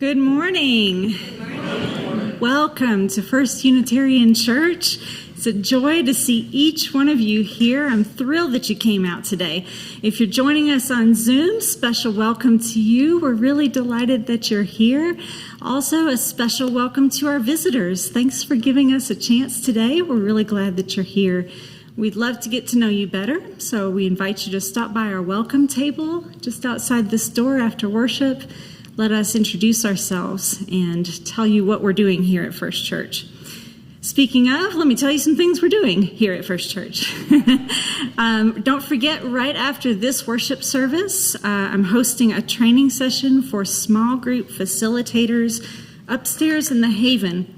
Good morning. Welcome to First Unitarian Church. It's a joy to see each one of you here. I'm thrilled that you came out today. If you're joining us on Zoom, special welcome to you. We're really delighted that you're here. Also, a special welcome to our visitors. Thanks for giving us a chance today. We're really glad that you're here. We'd love to get to know you better, so we invite you to stop by our welcome table just outside this door after worship. Let us introduce ourselves and tell you what we're doing here at First Church. Speaking of, let me tell you some things we're doing here at First Church. Don't forget, right after this worship service, I'm hosting a training session for small group facilitators upstairs in the Haven.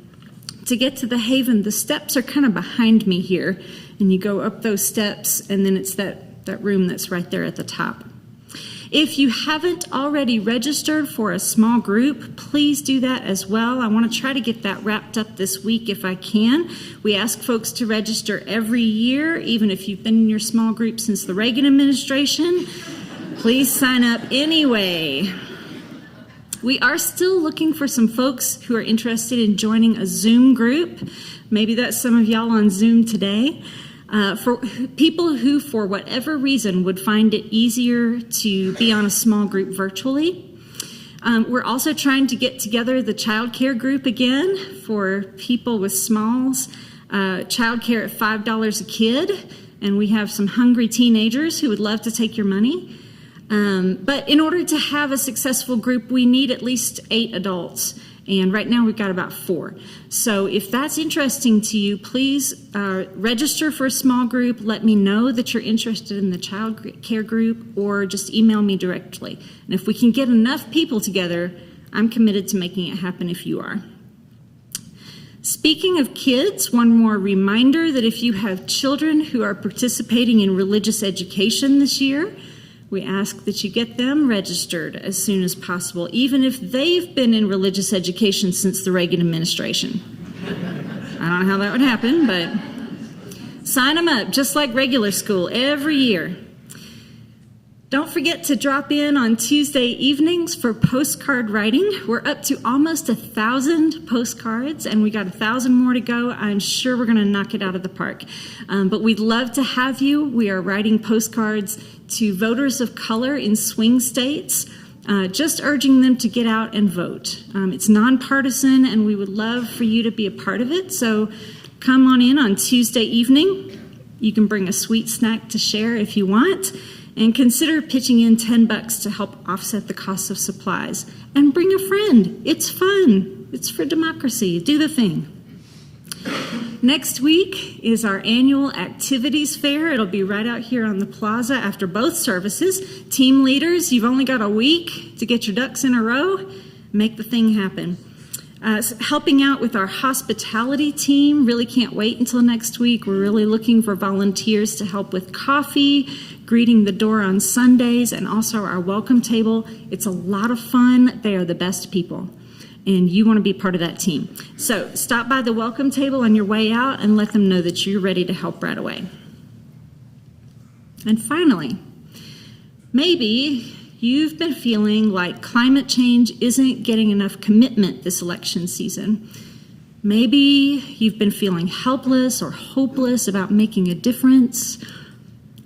To get to the Haven, the steps are kind of behind me here, and you go up those steps, and then it's that room that's right there at the top. If you haven't already registered for a small group, please do that as well. I want to try to get that wrapped up this week if I can. We ask folks to register every year, even if you've been in your small group since the Reagan administration. Please sign up anyway. We are still looking for some folks who are interested in joining a Zoom group. Maybe that's some of y'all on Zoom today. For people who, for whatever reason, would find it easier to be on a small group virtually. We're also trying to get together the child care group again for people with smalls. Child care at $5 a kid, and we have some hungry teenagers who would love to take your money. But in order to have a successful group, we need at least 8 adults. And right now we've got about 4. So if that's interesting to you, please register for a small group. Let me know that you're interested in the child care group, or just email me directly. And if we can get enough people together, I'm committed to making it happen if you are. Speaking of kids, one more reminder that if you have children who are participating in religious education this year, we ask that you get them registered as soon as possible, even if they've been in religious education since the Reagan administration. I don't know how that would happen, but sign them up, just like regular school, every year. Don't forget to drop in on Tuesday evenings for postcard writing. We're up to almost 1,000 postcards, and we got 1,000 more to go. I'm sure we're going to knock it out of the park. But we'd love to have you. We are writing postcards to voters of color in swing states, just urging them to get out and vote. It's nonpartisan, and we would love for you to be a part of it. So come on Tuesday evening. You can bring a sweet snack to share if you want. And consider pitching in $10 to help offset the cost of supplies. And bring a friend. It's fun. It's for democracy. Do the thing. Next week is our annual activities fair. It'll be right out here on the plaza after both services. Team leaders, you've only got a week to get your ducks in a row. Make the thing happen. Helping out with our hospitality team. Really can't wait until next week. We're really looking for volunteers to help with coffee, greeting the door on Sundays, and also our welcome table. It's a lot of fun. They are the best people, and you want to be part of that team. So stop by the welcome table on your way out and let them know that you're ready to help right away. And finally, maybe you've been feeling like climate change isn't getting enough commitment this election season. Maybe you've been feeling helpless or hopeless about making a difference.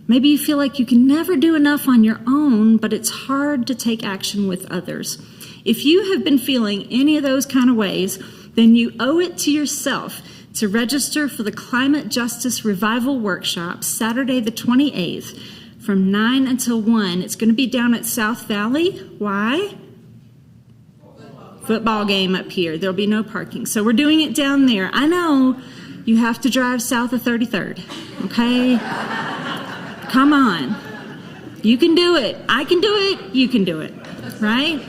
Maybe you feel like you can never do enough on your own, but it's hard to take action with others. If you have been feeling any of those kind of ways, then you owe it to yourself to register for the Climate Justice Revival Workshop, Saturday the 28th, from 9 until 1. It's going to be down at South Valley. Why? Football game up here. There'll be no parking. So we're doing it down there. I know you have to drive south of 33rd, okay? Come on. You can do it. I can do it. You can do it. Right?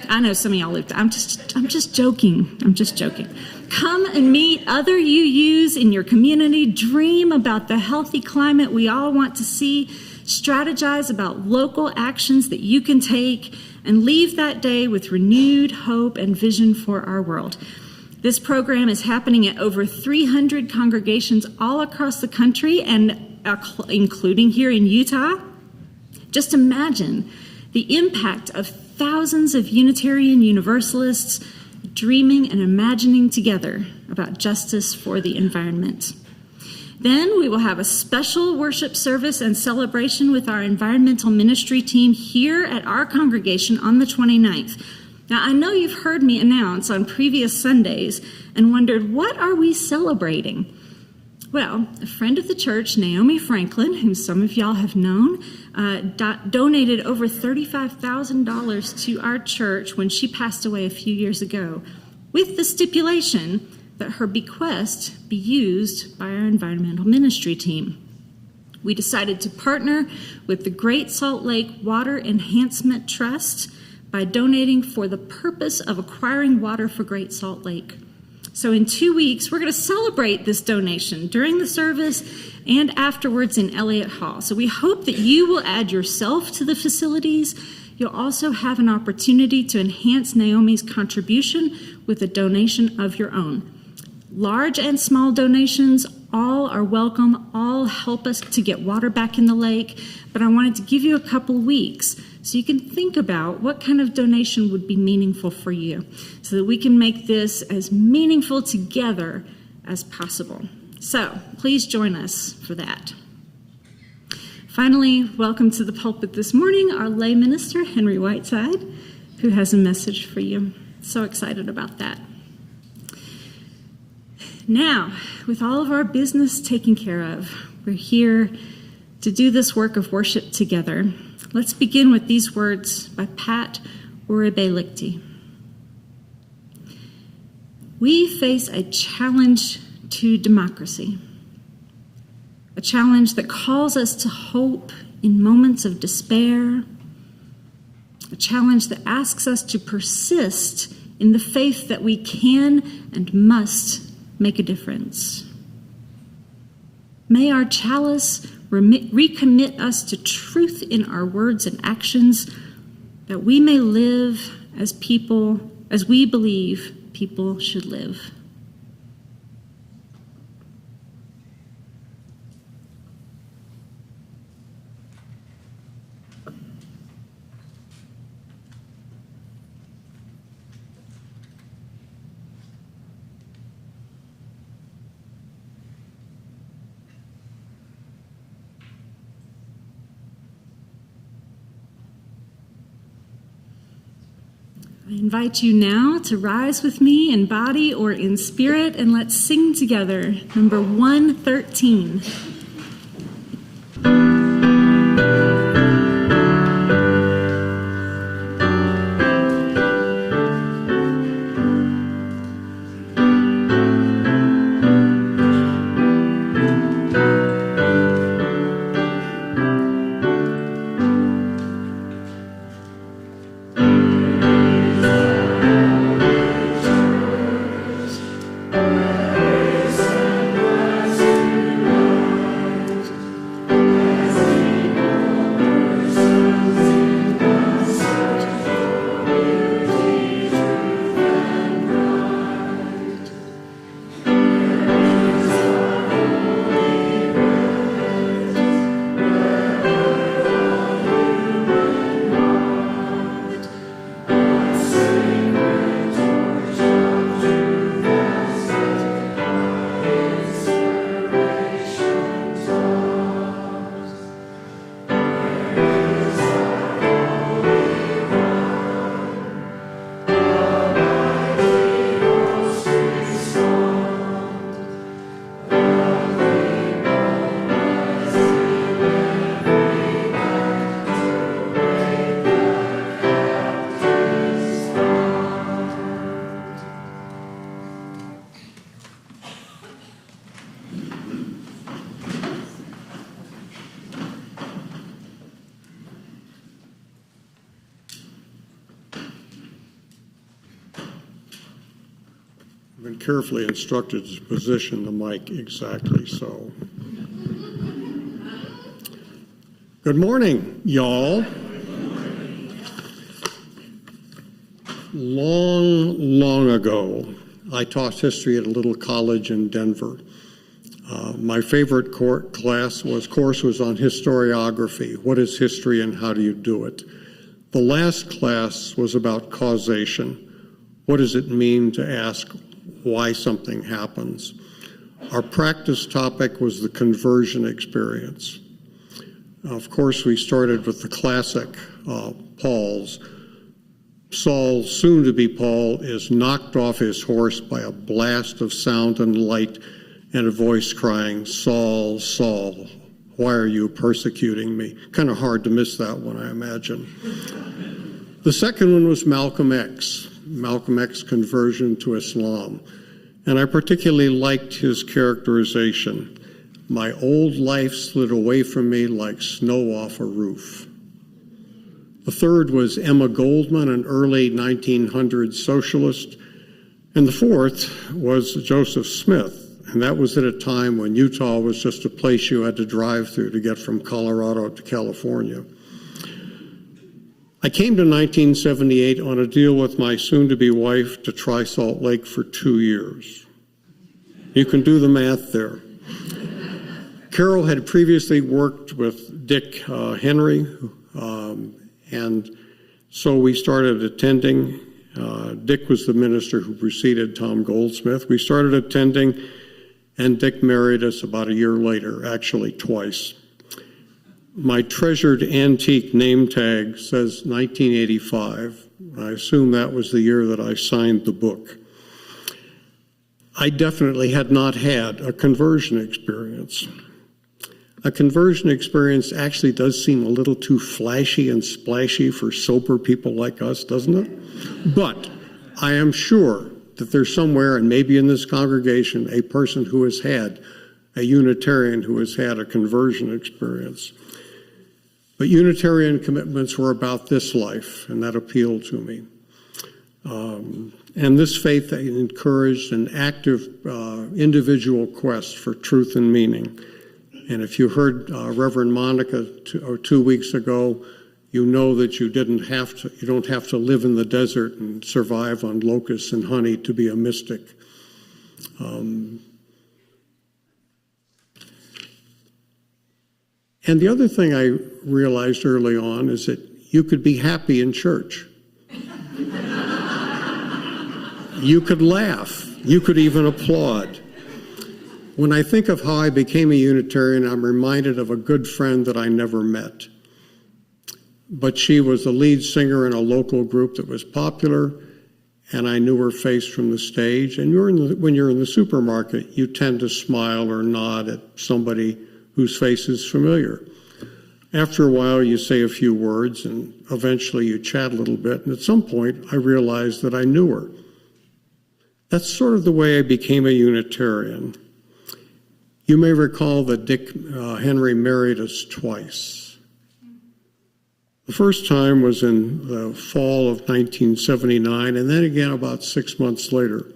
I know some of y'all live. I'm just joking. I'm just joking. Come and meet other UUs in your community. Dream about the healthy climate we all want to see. Strategize about local actions that you can take, and leave that day with renewed hope and vision for our world. This program is happening at over 300 congregations all across the country, and including here in Utah. Just imagine the impact of thousands of Unitarian Universalists dreaming and imagining together about justice for the environment. Then we will have a special worship service and celebration with our environmental ministry team here at our congregation on the 29th. Now, I know you've heard me announce on previous Sundays and wondered, what are we celebrating? Well, a friend of the church, Naomi Franklin, whom some of y'all have known, donated over $35,000 to our church when she passed away a few years ago, with the stipulation that her bequest be used by our environmental ministry team. We decided to partner with the Great Salt Lake Water Enhancement Trust by donating for the purpose of acquiring water for Great Salt Lake. So in 2 weeks, we're going to celebrate this donation during the service and afterwards in Elliott Hall. So we hope that you will add yourself to the facilities. You'll also have an opportunity to enhance Naomi's contribution with a donation of your own. Large and small donations, all are welcome. All help us to get water back in the lake. But I wanted to give you a couple weeks so you can think about what kind of donation would be meaningful for you so that we can make this as meaningful together as possible. So please join us for that. Finally, welcome to the pulpit this morning, our lay minister, Henry Whiteside, who has a message for you. So excited about that. Now, with all of our business taken care of, we're here to do this work of worship together. Let's begin with these words by Pat Uribe-Lichty. We face a challenge to democracy, a challenge that calls us to hope in moments of despair, a challenge that asks us to persist in the faith that we can and must make a difference. May our chalice recommit us to truth in our words and actions, that we may live as people, as we believe people should live. I invite you now to rise with me in body or in spirit, and let's sing together number 113. Been carefully instructed to position the mic exactly so. Good morning, y'all. Long ago, I taught history at a little college in Denver. My favorite course was on historiography. What is history and how do you do it? The last class was about causation. What does it mean to ask why something happens? Our practice topic was the conversion experience. Of course, we started with the classic, Paul's. Saul, soon to be Paul, is knocked off his horse by a blast of sound and light and a voice crying, "Saul, Saul, why are you persecuting me?" Kind of hard to miss that one, I imagine. The second one was Malcolm X. Malcolm X's conversion to Islam. And I particularly liked his characterization. My old life slid away from me like snow off a roof. The third was Emma Goldman, an early 1900s socialist. And the fourth was Joseph Smith. And that was at a time when Utah was just a place you had to drive through to get from Colorado to California. I came to 1978 on a deal with my soon-to-be wife to try Salt Lake for 2 years. You can do the math there. Carol had previously worked with Dick Henry, and so we started attending. Dick was the minister who preceded Tom Goldsmith. We started attending, and Dick married us about a year later, actually twice. My treasured antique name tag says 1985. I assume that was the year that I signed the book. I definitely had not had a conversion experience. A conversion experience actually does seem a little too flashy and splashy for sober people like us, doesn't it? But I am sure that there's somewhere, and maybe in this congregation, a person who has had, a Unitarian who has had a conversion experience. But Unitarian commitments were about this life, and that appealed to me. And this faith encouraged an active individual quest for truth and meaning. And if you heard Reverend Monica 2 weeks ago, you know that you don't have to live in the desert and survive on locusts and honey to be a mystic. And the other thing I realized early on is that you could be happy in church. You could laugh. You could even applaud. When I think of how I became a Unitarian, I'm reminded of a good friend that I never met. But she was the lead singer in a local group that was popular, and I knew her face from the stage. And when you're in the supermarket, you tend to smile or nod at somebody whose face is familiar. After a while, you say a few words, and eventually you chat a little bit. And at some point, I realized that I knew her. That's sort of the way I became a Unitarian. You may recall that Dick Henry married us twice. The first time was in the fall of 1979, and then again about 6 months later.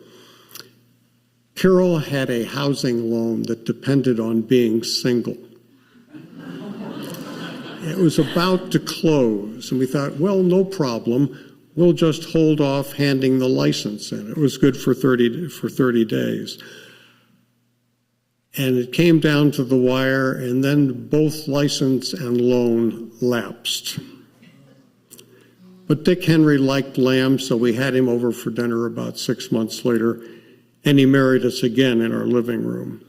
Carol had a housing loan that depended on being single. It was about to close, and we thought, well, no problem. We'll just hold off handing the license in. It was good for 30 days. And it came down to the wire, and then both license and loan lapsed. But Dick Henry liked lamb, so we had him over for dinner about 6 months later, and he married us again in our living room.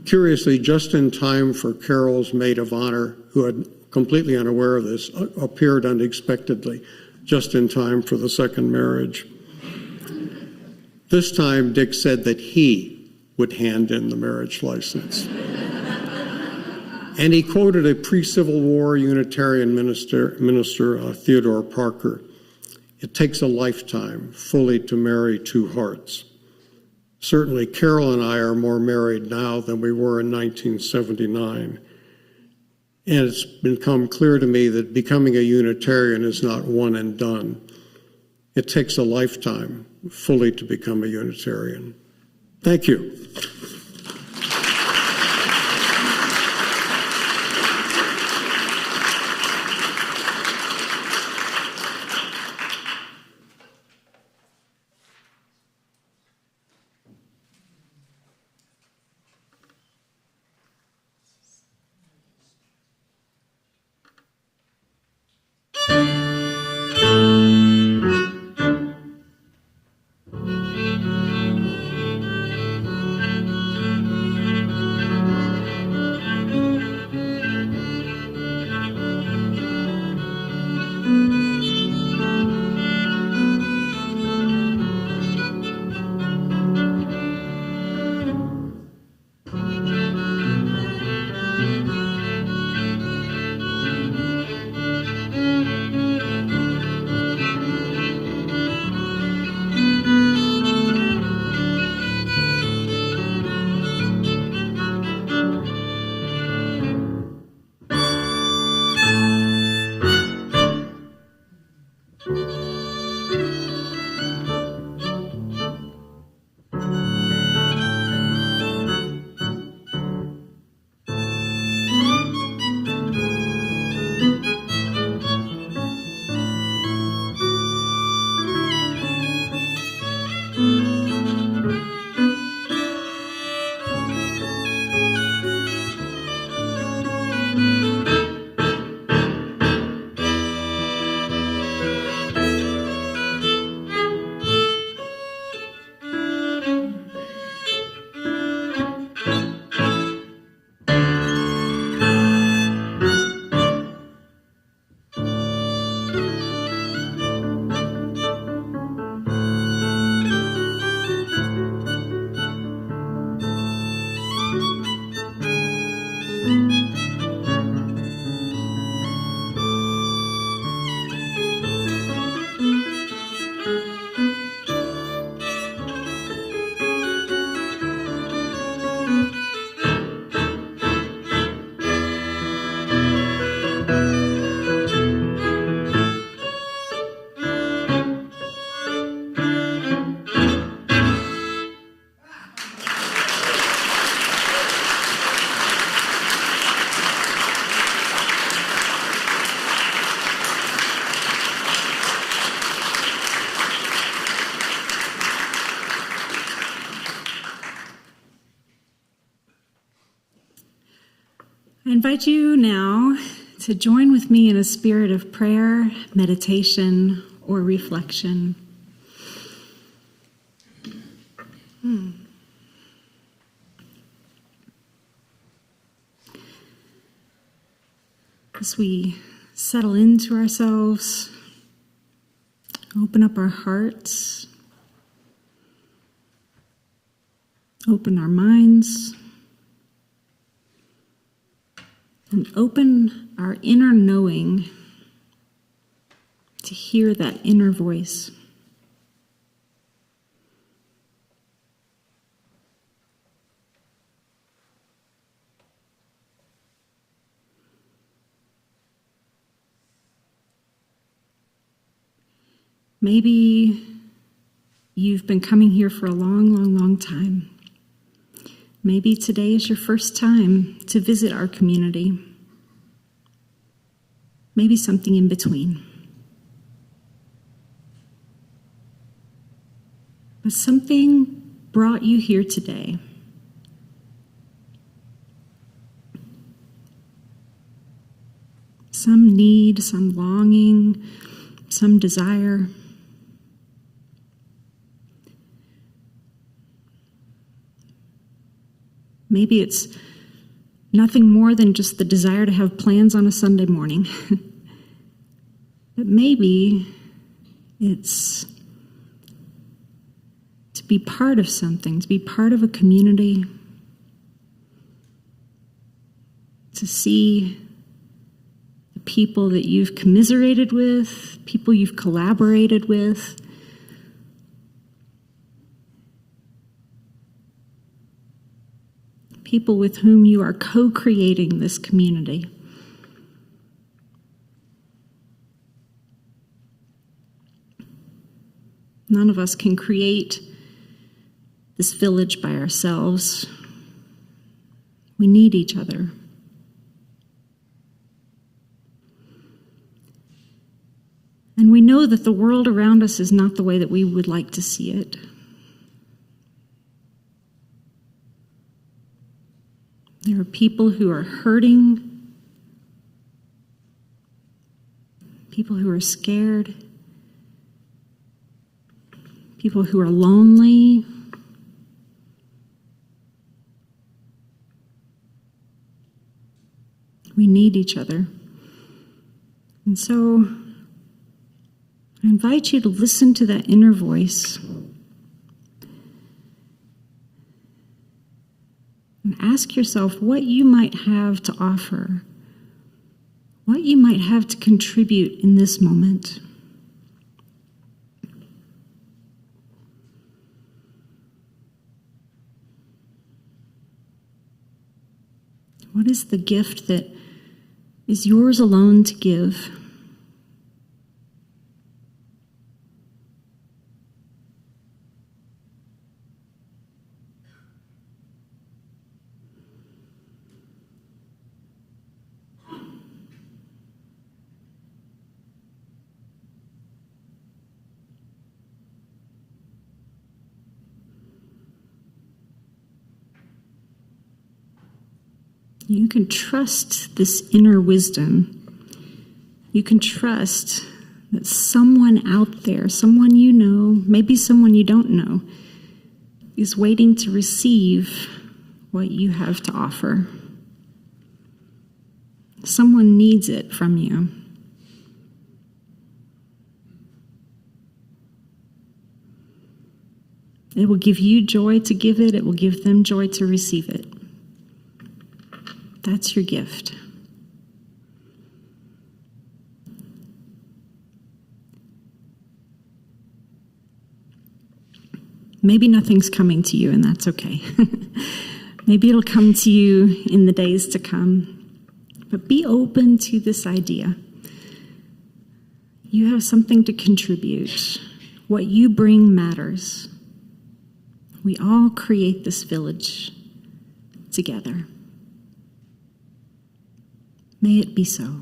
Curiously, just in time for Carol's maid of honor, who had completely unaware of this, appeared unexpectedly, just in time for the second marriage. This time, Dick said that he would hand in the marriage license. And he quoted a pre-Civil War Unitarian minister Theodore Parker. It takes a lifetime fully to marry two hearts. Certainly, Carol and I are more married now than we were in 1979. And it's become clear to me that becoming a Unitarian is not one and done. It takes a lifetime fully to become a Unitarian. Thank you. I invite you now to join with me in a spirit of prayer, meditation, or reflection. As we settle into ourselves, open up our hearts, open our minds, and open our inner knowing to hear that inner voice. Maybe you've been coming here for a long time. Maybe today is your first time to visit our community. Maybe something in between. But something brought you here today. Some need, some longing, some desire. Maybe it's nothing more than just the desire to have plans on a Sunday morning. But maybe it's to be part of something, to be part of a community, to see the people that you've commiserated with, people you've collaborated with, people with whom you are co-creating this community. None of us can create this village by ourselves. We need each other. And we know that the world around us is not the way that we would like to see it. There are people who are hurting, people who are scared, people who are lonely. We need each other. And so I invite you to listen to that inner voice and ask yourself what you might have to offer, what you might have to contribute in this moment. What is the gift that is yours alone to give? You can trust this inner wisdom. You can trust that someone out there, someone you know, maybe someone you don't know, is waiting to receive what you have to offer. Someone needs it from you. It will give you joy to give it. It will give them joy to receive it. That's your gift. Maybe nothing's coming to you, and that's okay. Maybe it'll come to you in the days to come. But be open to this idea. You have something to contribute. What you bring matters. We all create this village together. May it be so.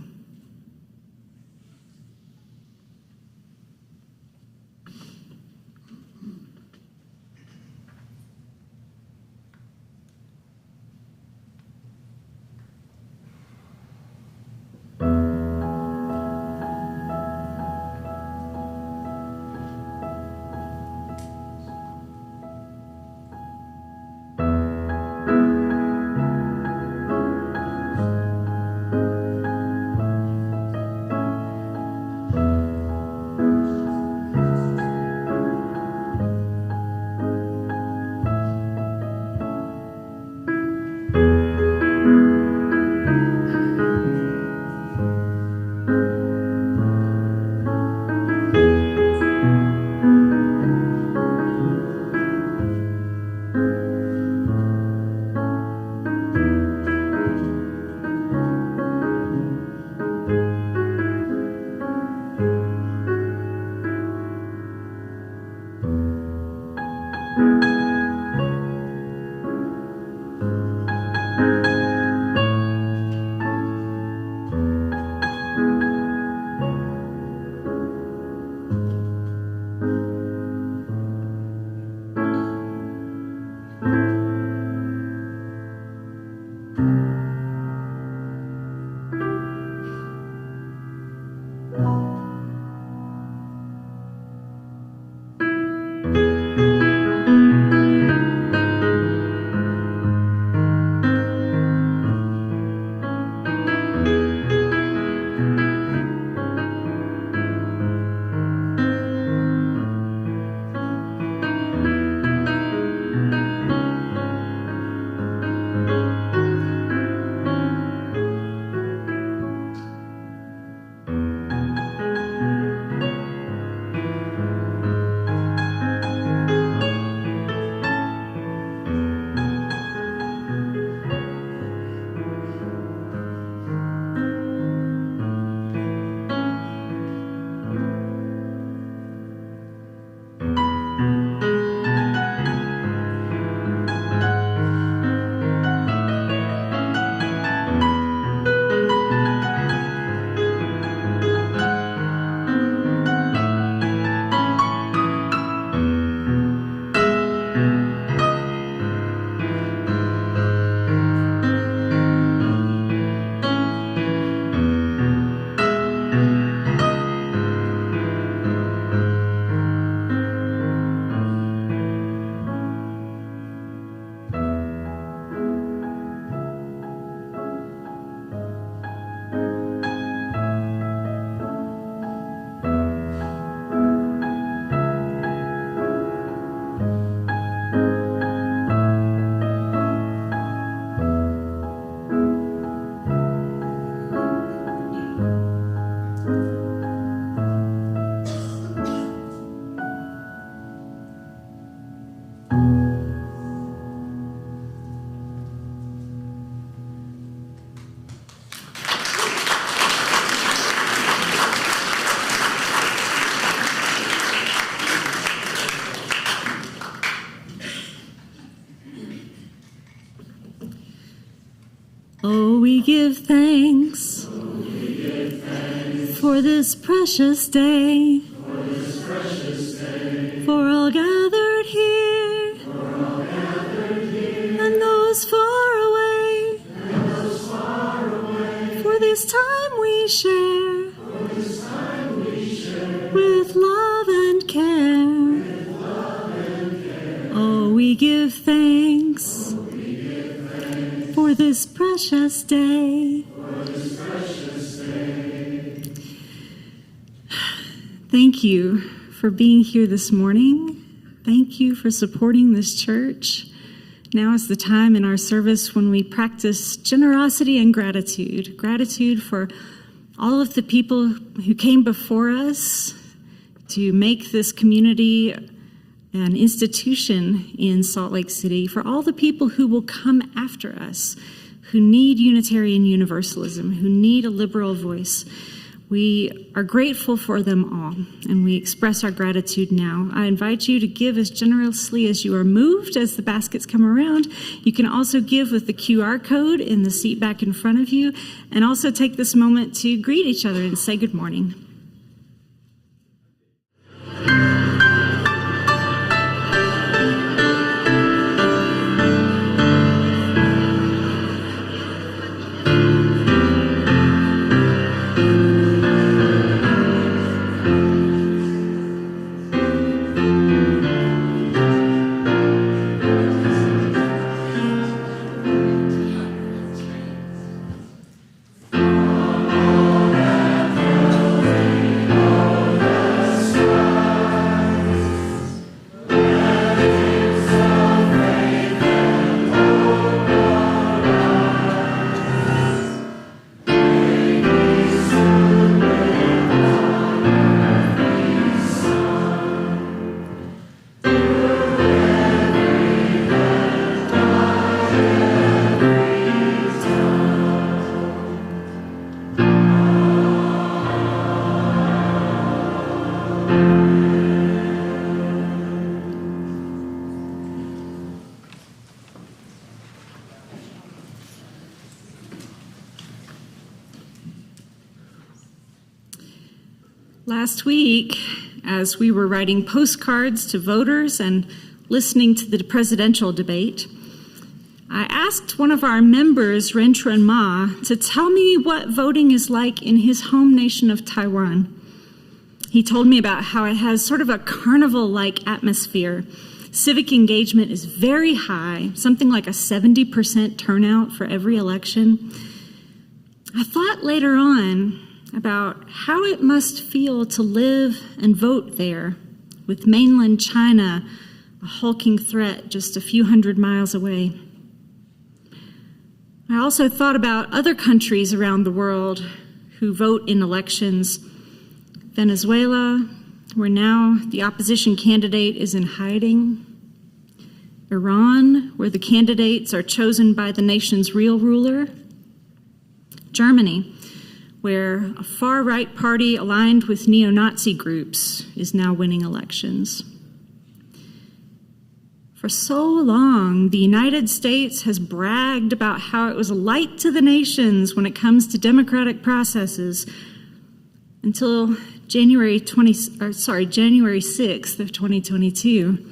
Oh, we give thanks for this precious day, for all gathered here, and those far away, for this time we share, with love and care. Oh, we give thanks for this precious day. Thank you for being here this morning. Thank you for supporting this church. Now is the time in our service when we practice generosity and gratitude. Gratitude for all of the people who came before us to make this community an institution in Salt Lake City, for all the people who will come after us, who need Unitarian Universalism, who need a liberal voice. We are grateful for them all, and we express our gratitude now. I invite you to give as generously as you are moved as the baskets come around. You can also give with the QR code in the seat back in front of you, and also take this moment to greet each other and say good morning. Last week, as we were writing postcards to voters and listening to the presidential debate, I asked one of our members, Renchuan Ma, to tell me what voting is like in his home nation of Taiwan. He told me about how it has sort of a carnival-like atmosphere. Civic engagement is very high, something like a 70% turnout for every election. I thought later on about how it must feel to live and vote there, with mainland China a hulking threat just a few hundred miles away. I also thought about other countries around the world who vote in elections. Venezuela, where now the opposition candidate is in hiding. Iran, where the candidates are chosen by the nation's real ruler. Germany, where a far-right party aligned with neo-Nazi groups is now winning elections. For so long, the United States has bragged about how it was a light to the nations when it comes to democratic processes until January 6th of 2022.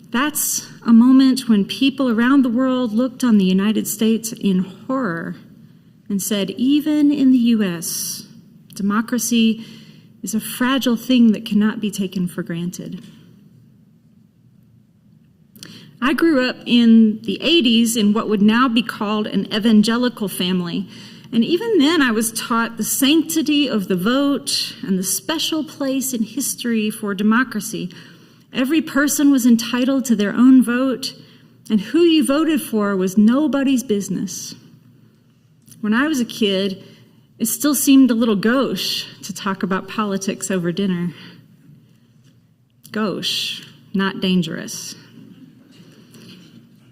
That's a moment when people around the world looked on the United States in horror and said, even in the U.S., democracy is a fragile thing that cannot be taken for granted. I grew up in the 80s in what would now be called an evangelical family. And even then, I was taught the sanctity of the vote and the special place in history for democracy. Every person was entitled to their own vote, and who you voted for was nobody's business. When I was a kid, it still seemed a little gauche to talk about politics over dinner. Gauche, not dangerous.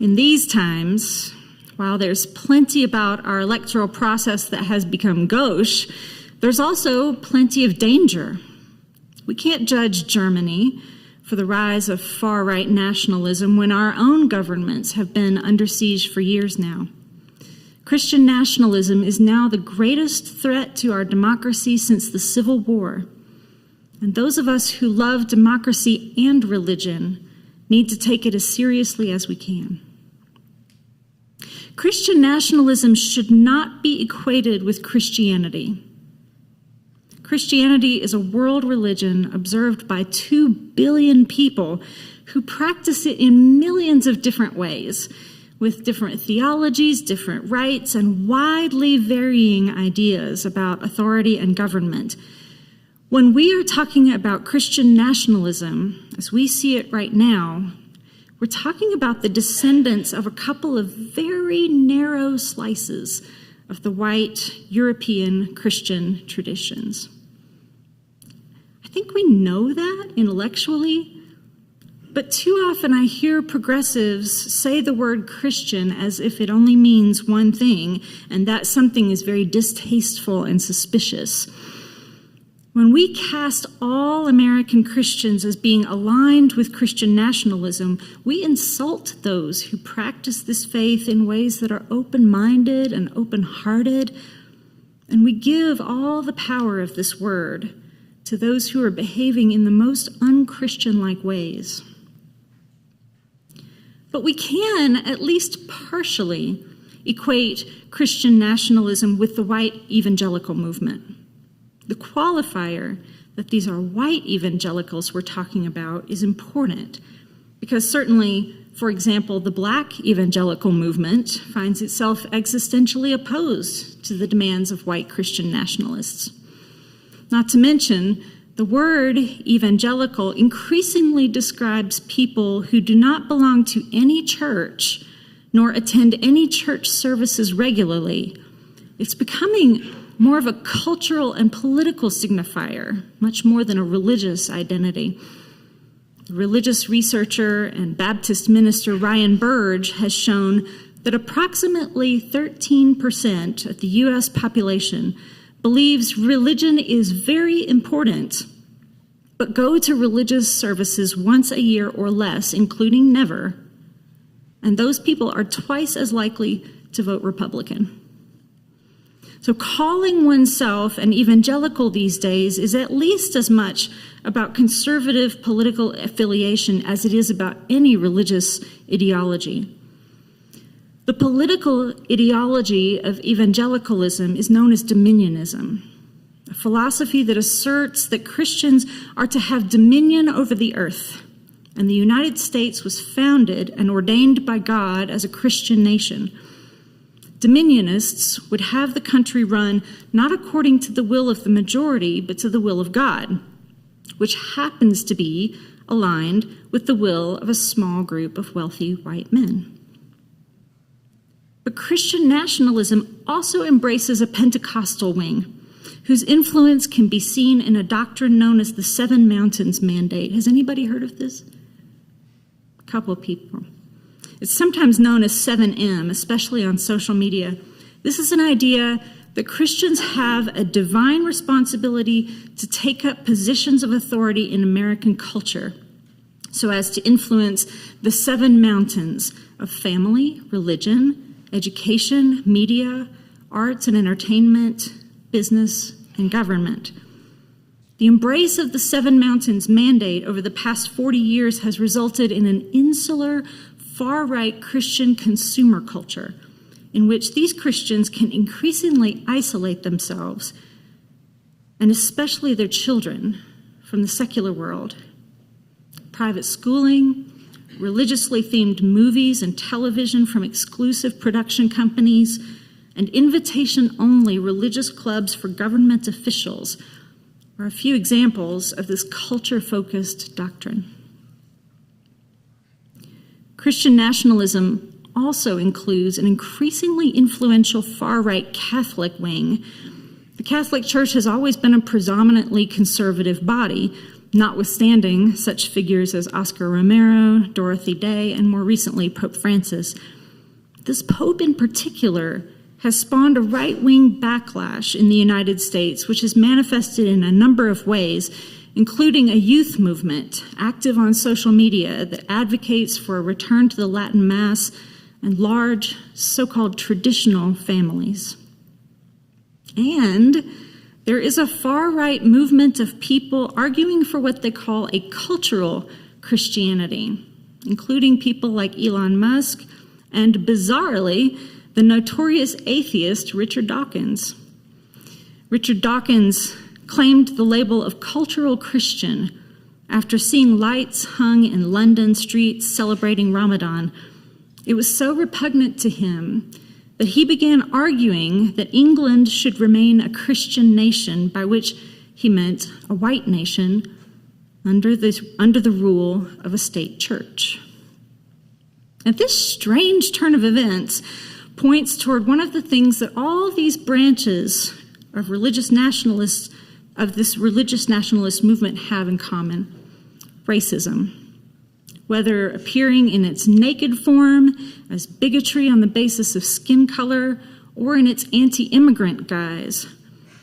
In these times, while there's plenty about our electoral process that has become gauche, there's also plenty of danger. We can't judge Germany for the rise of far-right nationalism when our own governments have been under siege for years now. Christian nationalism is now the greatest threat to our democracy since the Civil War. And those of us who love democracy and religion need to take it as seriously as we can. Christian nationalism should not be equated with Christianity. Christianity is a world religion observed by 2 billion people who practice it in millions of different ways, with different theologies, different rites, and widely varying ideas about authority and government. When we are talking about Christian nationalism, as we see it right now, we're talking about the descendants of a couple of very narrow slices of the white European Christian traditions. I think we know that intellectually, but too often I hear progressives say the word Christian as if it only means one thing, and that something is very distasteful and suspicious. When we cast all American Christians as being aligned with Christian nationalism, we insult those who practice this faith in ways that are open-minded and open-hearted, and we give all the power of this word to those who are behaving in the most un-Christian-like ways. But we can, at least partially, equate Christian nationalism with the white evangelical movement. The qualifier that these are white evangelicals we're talking about is important because certainly, for example, the black evangelical movement finds itself existentially opposed to the demands of white Christian nationalists. Not to mention, the word evangelical increasingly describes people who do not belong to any church nor attend any church services regularly. It's becoming more of a cultural and political signifier, much more than a religious identity. Religious researcher and Baptist minister Ryan Burge has shown that approximately 13% of the U.S. population believes religion is very important, but go to religious services once a year or less, including never, and those people are twice as likely to vote Republican. So calling oneself an evangelical these days is at least as much about conservative political affiliation as it is about any religious ideology. The political ideology of evangelicalism is known as dominionism, a philosophy that asserts that Christians are to have dominion over the earth, and the United States was founded and ordained by God as a Christian nation. Dominionists would have the country run not according to the will of the majority, but to the will of God, which happens to be aligned with the will of a small group of wealthy white men. But Christian nationalism also embraces a Pentecostal wing, whose influence can be seen in a doctrine known as the Seven Mountains Mandate. Has anybody heard of this? A couple of people. It's sometimes known as 7M, especially on social media. This is an idea that Christians have a divine responsibility to take up positions of authority in American culture so as to influence the seven mountains of family, religion, education, media, arts and entertainment, business, and government. The embrace of the Seven Mountains Mandate over the past 40 years has resulted in an insular, far-right Christian consumer culture in which these Christians can increasingly isolate themselves, and especially their children, from the secular world. Private schooling, religiously themed movies and television from exclusive production companies, and invitation-only religious clubs for government officials are a few examples of this culture-focused doctrine. Christian nationalism also includes an increasingly influential far-right Catholic wing. The Catholic Church has always been a predominantly conservative body, notwithstanding such figures as Oscar Romero, Dorothy Day, and more recently, Pope Francis. This Pope in particular has spawned a right-wing backlash in the United States, which is manifested in a number of ways, including a youth movement active on social media that advocates for a return to the Latin Mass and large so-called traditional families. And there is a far-right movement of people arguing for what they call a cultural Christianity, including people like Elon Musk and, bizarrely, the notorious atheist Richard Dawkins. Richard Dawkins claimed the label of cultural Christian after seeing lights hung in London streets celebrating Ramadan. It was so repugnant to him that he began arguing that England should remain a Christian nation, by which he meant a white nation under the rule of a state church. And this strange turn of events points toward one of the things that all these branches of this religious nationalist movement have in common: racism. Whether appearing in its naked form as bigotry on the basis of skin color or in its anti-immigrant guise,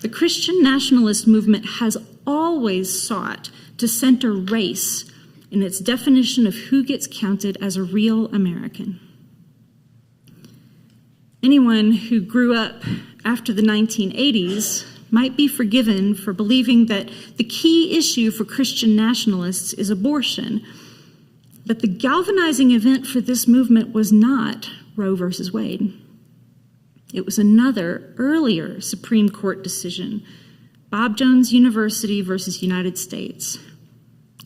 the Christian nationalist movement has always sought to center race in its definition of who gets counted as a real American. Anyone who grew up after the 1980s might be forgiven for believing that the key issue for Christian nationalists is abortion. But the galvanizing event for this movement was not Roe versus Wade. It was another earlier Supreme Court decision, Bob Jones University versus United States,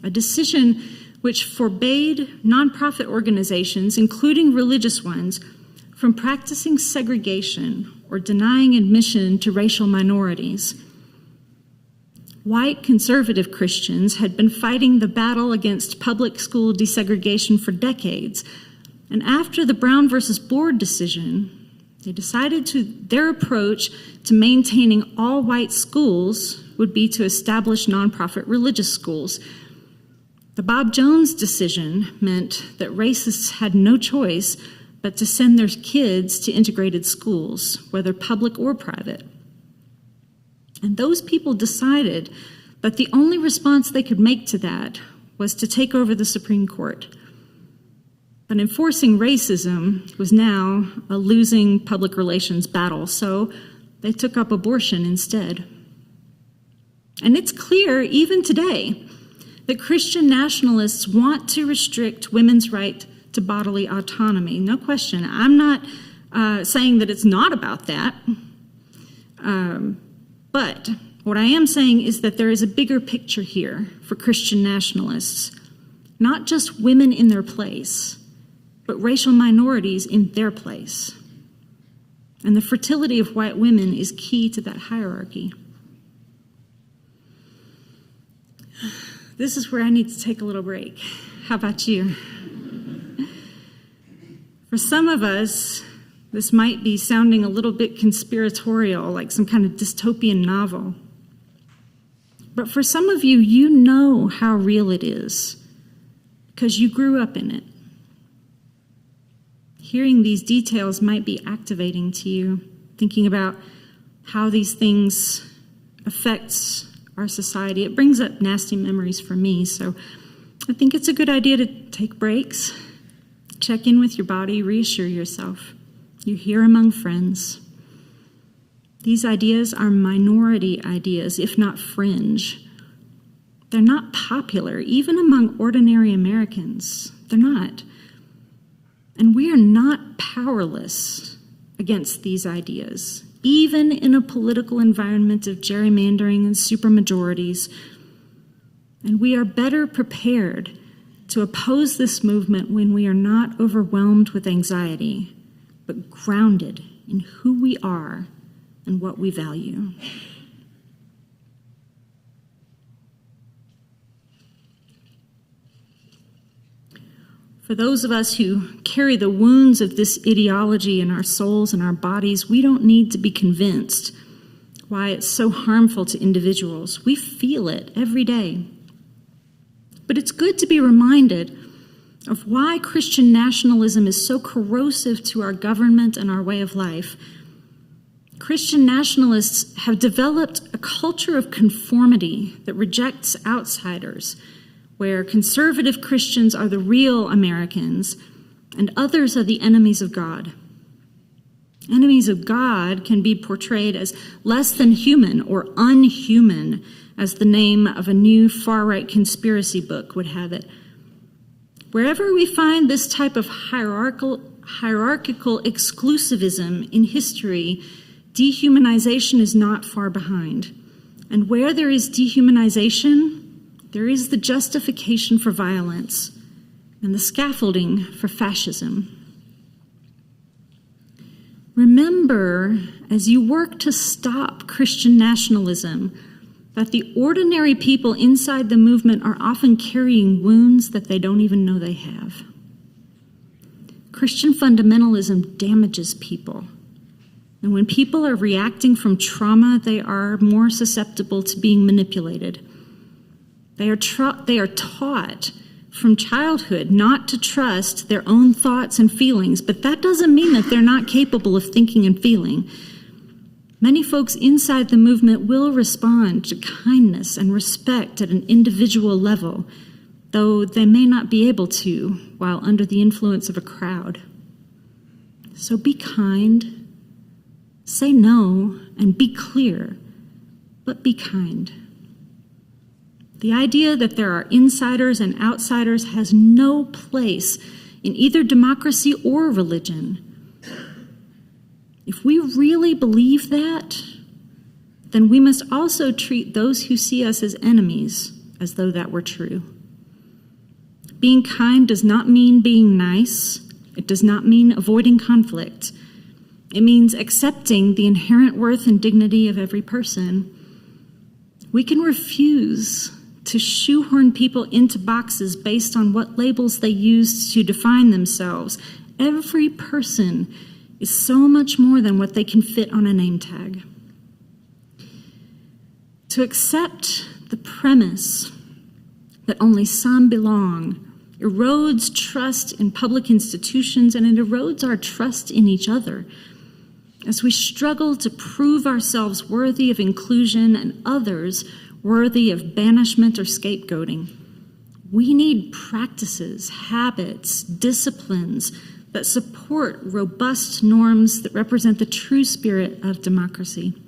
a decision which forbade nonprofit organizations, including religious ones, from practicing segregation or denying admission to racial minorities. White conservative Christians had been fighting the battle against public school desegregation for decades, and after the Brown versus Board decision, they decided their approach to maintaining all white schools would be to establish nonprofit religious schools. The Bob Jones decision meant that racists had no choice but to send their kids to integrated schools, whether public or private. And those people decided that the only response they could make to that was to take over the Supreme Court. But enforcing racism was now a losing public relations battle, so they took up abortion instead. And it's clear, even today, that Christian nationalists want to restrict women's right to bodily autonomy. No question. I'm not saying that it's not about that. But what I am saying is that there is a bigger picture here for Christian nationalists. Not just women in their place, but racial minorities in their place. And the fertility of white women is key to that hierarchy. This is where I need to take a little break. How about you? For some of us, this might be sounding a little bit conspiratorial, like some kind of dystopian novel. But for some of you, you know how real it is because you grew up in it. Hearing these details might be activating to you, thinking about how these things affect our society. It brings up nasty memories for me, so I think it's a good idea to take breaks, check in with your body, reassure yourself. You're here among friends. These ideas are minority ideas, if not fringe. They're not popular, even among ordinary Americans. They're not. And we are not powerless against these ideas, even in a political environment of gerrymandering and supermajorities. And we are better prepared to oppose this movement when we are not overwhelmed with anxiety, but grounded in who we are and what we value. For those of us who carry the wounds of this ideology in our souls and our bodies, we don't need to be convinced why it's so harmful to individuals. We feel it every day. But it's good to be reminded of why Christian nationalism is so corrosive to our government and our way of life. Christian nationalists have developed a culture of conformity that rejects outsiders, where conservative Christians are the real Americans and others are the enemies of God. Enemies of God can be portrayed as less than human or unhuman, as the name of a new far-right conspiracy book would have it. Wherever we find this type of hierarchical exclusivism in history, dehumanization is not far behind. And where there is dehumanization, there is the justification for violence and the scaffolding for fascism. Remember, as you work to stop Christian nationalism, that the ordinary people inside the movement are often carrying wounds that they don't even know they have. Christian fundamentalism damages people. And when people are reacting from trauma, they are more susceptible to being manipulated. They are taught from childhood not to trust their own thoughts and feelings, but that doesn't mean that they're not capable of thinking and feeling. Many folks inside the movement will respond to kindness and respect at an individual level, though they may not be able to while under the influence of a crowd. So be kind, say no, and be clear, but be kind. The idea that there are insiders and outsiders has no place in either democracy or religion. If we really believe that, then we must also treat those who see us as enemies as though that were true. Being kind does not mean being nice. It does not mean avoiding conflict. It means accepting the inherent worth and dignity of every person. We can refuse to shoehorn people into boxes based on what labels they use to define themselves. Every person is so much more than what they can fit on a name tag. To accept the premise that only some belong erodes trust in public institutions, and it erodes our trust in each other as we struggle to prove ourselves worthy of inclusion and others worthy of banishment or scapegoating. We need practices, habits, disciplines that support robust norms that represent the true spirit of democracy.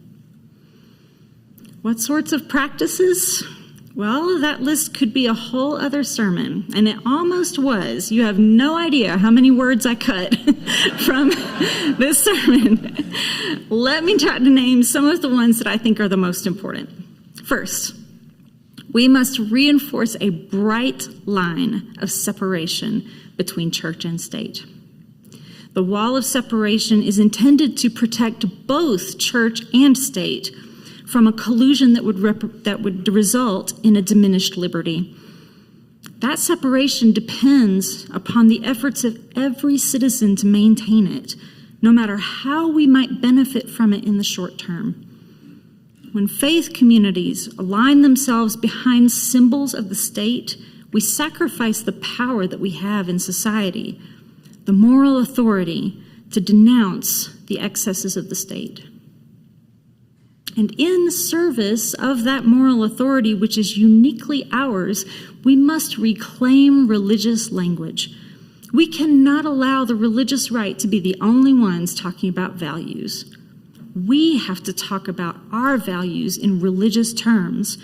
What sorts of practices? Well, that list could be a whole other sermon, and it almost was. You have no idea how many words I cut from this sermon. Let me try to name some of the ones that I think are the most important. First, we must reinforce a bright line of separation between church and state. The wall of separation is intended to protect both church and state from a collusion that would result in a diminished liberty. That separation depends upon the efforts of every citizen to maintain it, no matter how we might benefit from it in the short term. When faith communities align themselves behind symbols of the state, we sacrifice the power that we have in society, the moral authority to denounce the excesses of the state. And in service of that moral authority, which is uniquely ours, we must reclaim religious language. We cannot allow the religious right to be the only ones talking about values. We have to talk about our values in religious terms.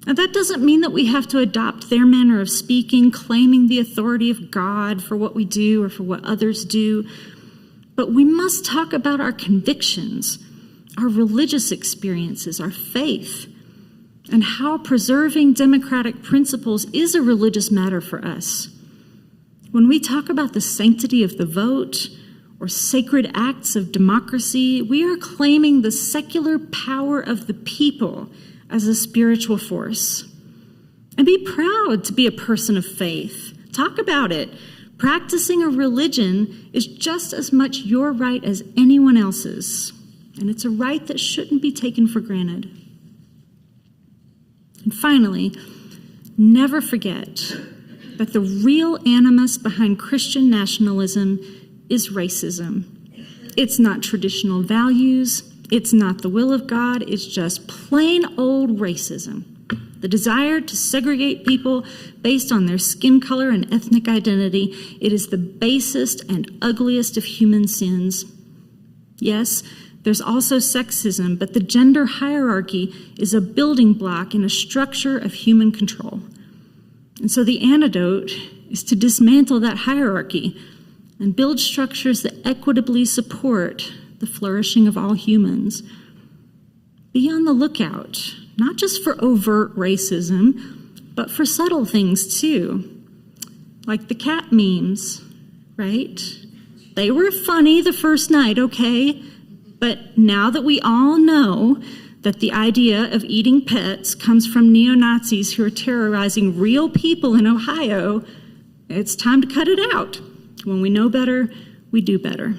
And that doesn't mean that we have to adopt their manner of speaking, claiming the authority of God for what we do or for what others do. But we must talk about our convictions, our religious experiences, our faith, and how preserving democratic principles is a religious matter for us. When we talk about the sanctity of the vote or sacred acts of democracy, we are claiming the secular power of the people as a spiritual force. And be proud to be a person of faith. Talk about it. Practicing a religion is just as much your right as anyone else's. And it's a right that shouldn't be taken for granted. And finally, never forget that the real animus behind Christian nationalism is racism. It's not traditional values. It's not the will of God. It's just plain old racism. The desire to segregate people based on their skin color and ethnic identity. It is the basest and ugliest of human sins. Yes, there's also sexism, but the gender hierarchy is a building block in a structure of human control. And so the antidote is to dismantle that hierarchy and build structures that equitably support the flourishing of all humans. Be on the lookout, not just for overt racism, but for subtle things too, like the cat memes, right? They were funny the first night, okay? But now that we all know that the idea of eating pets comes from neo-Nazis who are terrorizing real people in Ohio, it's time to cut it out. When we know better, we do better.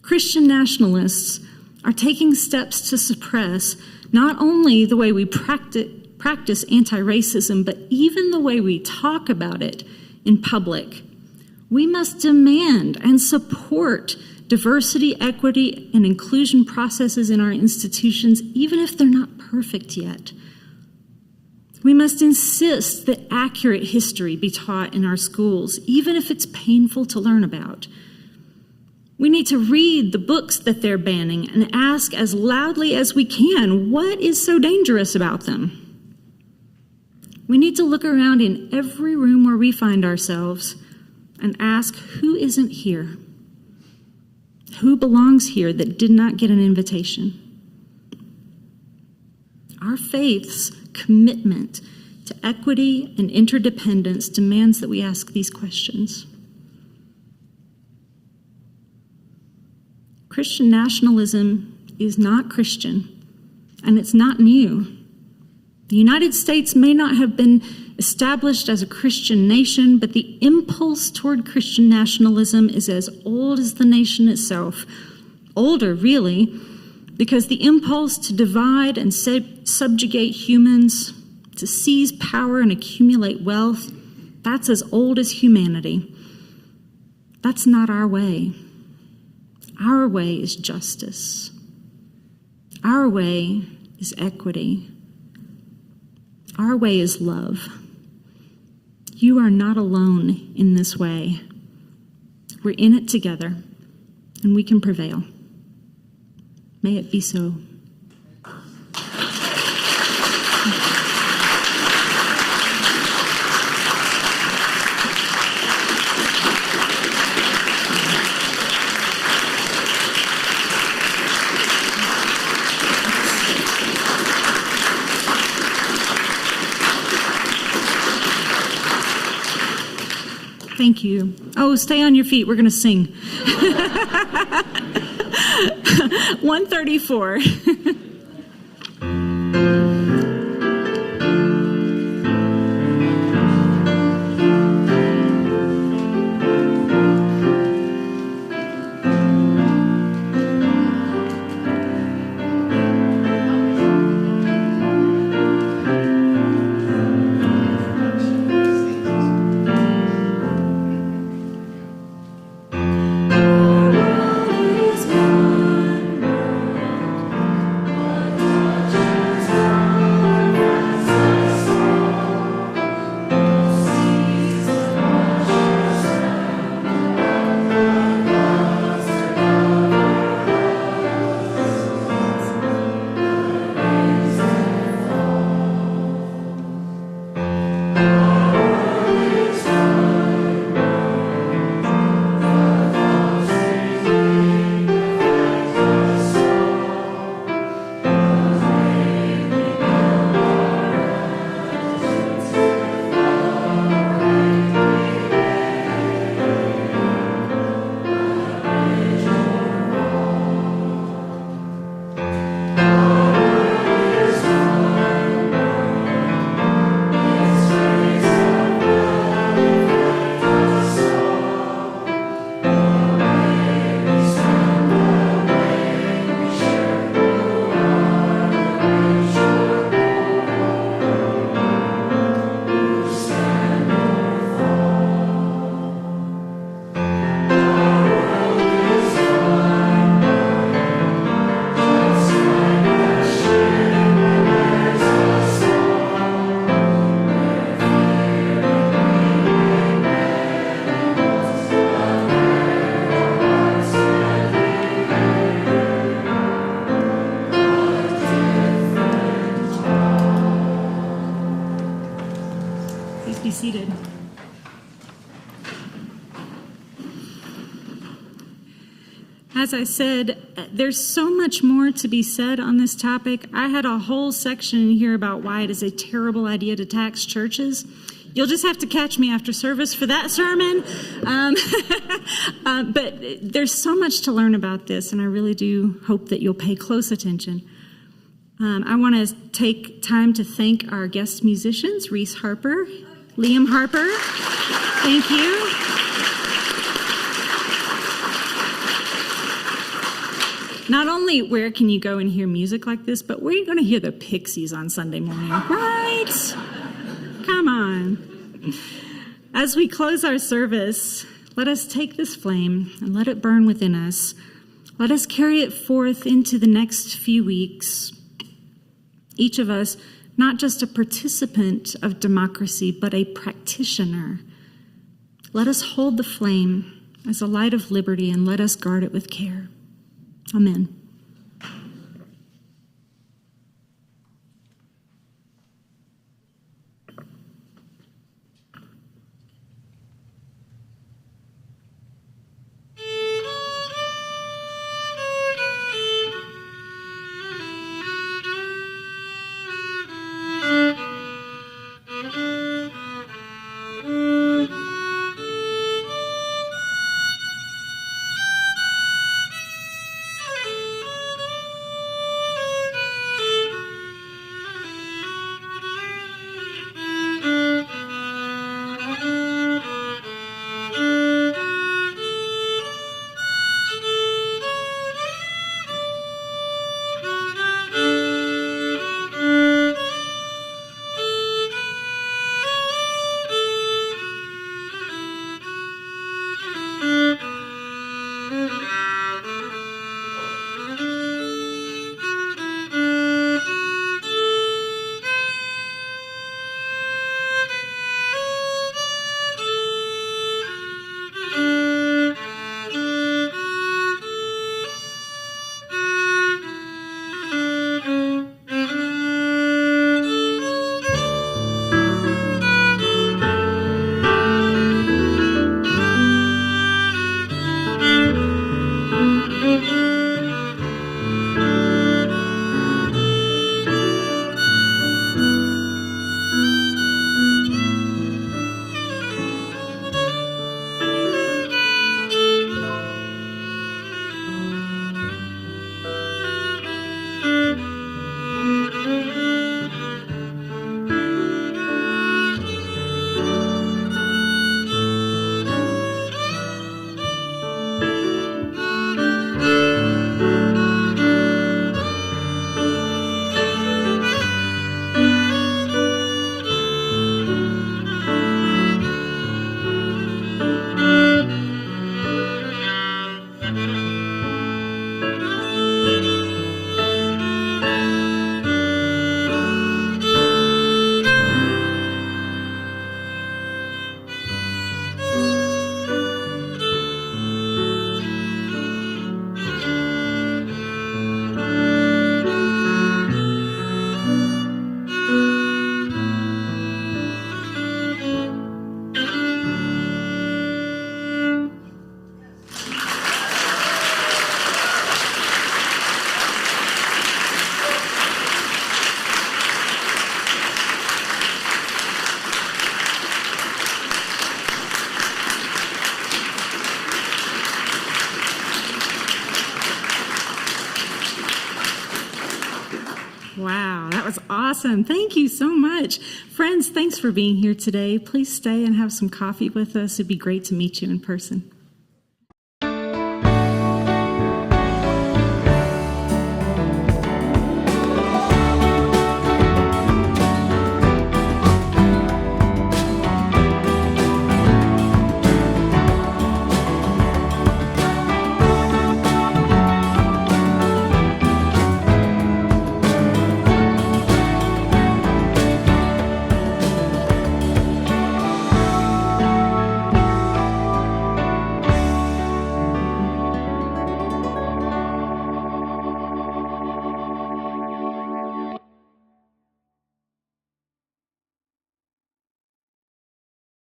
Christian nationalists are taking steps to suppress not only the way we practice anti-racism, but even the way we talk about it in public. We must demand and support diversity, equity, and inclusion processes in our institutions, even if they're not perfect yet. We must insist that accurate history be taught in our schools, even if it's painful to learn about. We need to read the books that they're banning and ask as loudly as we can, what is so dangerous about them? We need to look around in every room where we find ourselves and ask, who isn't here? Who belongs here that did not get an invitation? Our faith's commitment to equity and interdependence demands that we ask these questions. Christian nationalism is not Christian, and it's not new. The United States may not have been established as a Christian nation, but the impulse toward Christian nationalism is as old as the nation itself. Older, really, because the impulse to divide and subjugate humans, to seize power and accumulate wealth, that's as old as humanity. That's not our way. Our way is justice. Our way is equity. Our way is love. You are not alone in this way. We're in it together, and we can prevail. May it be so. Thank you. Oh, stay on your feet. We're going to sing. 134. Seated. As I said, there's so much more to be said on this topic. I had a whole section here about why it is a terrible idea to tax churches. You'll just have to catch me after service for that sermon. But there's so much to learn about this, and I really do hope that you'll pay close attention. I want to take time to thank our guest musicians, Reese Harper, Liam Harper, thank you. Not only where can you go and hear music like this, but where are you going to hear the Pixies on Sunday morning, right? Come on. As we close our service, let us take this flame and let it burn within us. Let us carry it forth into the next few weeks. Each of us, not just a participant of democracy, but a practitioner. Let us hold the flame as a light of liberty and let us guard it with care. Amen. Wow, that was awesome. Thank you so much. Friends, thanks for being here today. Please stay and have some coffee with us. It'd be great to meet you in person.